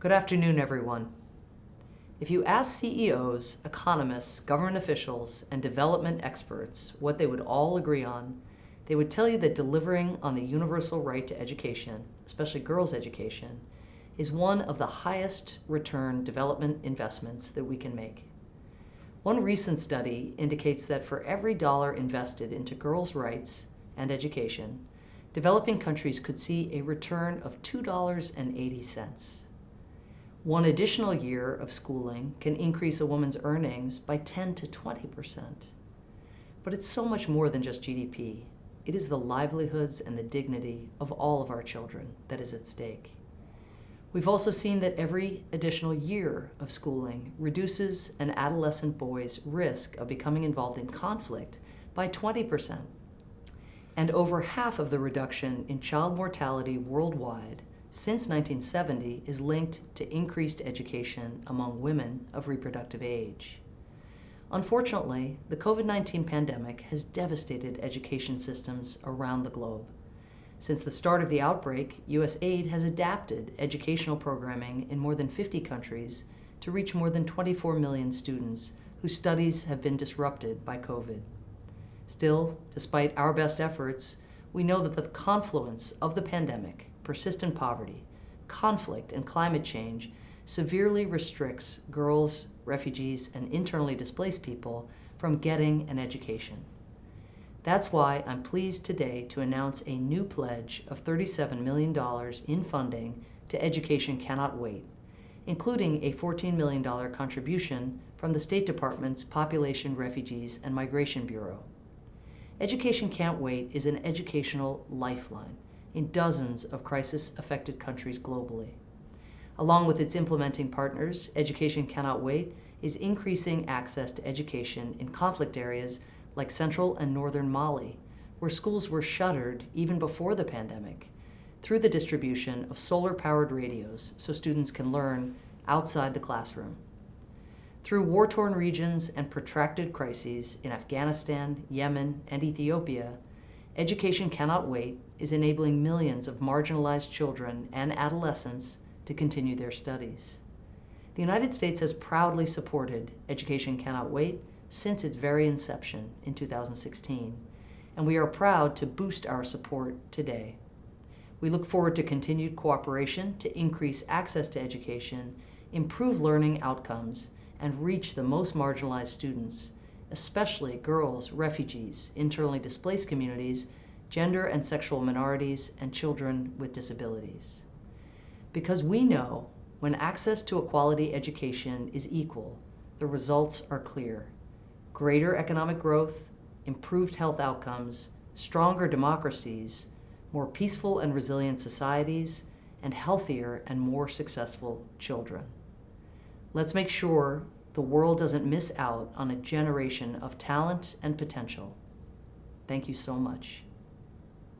Good afternoon, everyone. If you ask CEOs, economists, government officials, and development experts what they would all agree on, they would tell you that delivering on the universal right to education, especially girls' education, is one of the highest return development investments that we can make. One recent study indicates that for every dollar invested into girls' rights and education, developing countries could see a return of $2.80. One additional year of schooling can increase a woman's earnings by 10 to 20%. But it's so much more than just GDP. It is the livelihoods and the dignity of all of our children that is at stake. We've also seen that every additional year of schooling reduces an adolescent boy's risk of becoming involved in conflict by 20%. And over half of the reduction in child mortality worldwide since 1970 is linked to increased education among women of reproductive age. Unfortunately, the COVID-19 pandemic has devastated education systems around the globe. Since the start of the outbreak, USAID has adapted educational programming in more than 50 countries to reach more than 24 million students whose studies have been disrupted by COVID. Still, despite our best efforts, we know that the confluence of the pandemic, persistent poverty, conflict, and climate change severely restricts girls, refugees, and internally displaced people from getting an education. That's why I'm pleased today to announce a new pledge of $37 million in funding to Education Cannot Wait, including a $14 million contribution from the State Department's Population, Refugees, and Migration Bureau. Education Can't Wait is an educational lifeline in dozens of crisis-affected countries globally. Along with its implementing partners, Education Cannot Wait is increasing access to education in conflict areas like central and northern Mali, where schools were shuttered even before the pandemic, through the distribution of solar-powered radios so students can learn outside the classroom. Through war-torn regions and protracted crises in Afghanistan, Yemen, and Ethiopia, Education Cannot Wait is enabling millions of marginalized children and adolescents to continue their studies. The United States has proudly supported Education Cannot Wait since its very inception in 2016, and we are proud to boost our support today. We look forward to continued cooperation to increase access to education, improve learning outcomes, and reach the most marginalized students, especially girls, refugees, internally displaced communities, gender and sexual minorities, and children with disabilities. Because we know when access to a quality education is equal, the results are clear. Greater economic growth, improved health outcomes, stronger democracies, more peaceful and resilient societies, and healthier and more successful children. Let's make sure the world doesn't miss out on a generation of talent and potential. Thank you so much.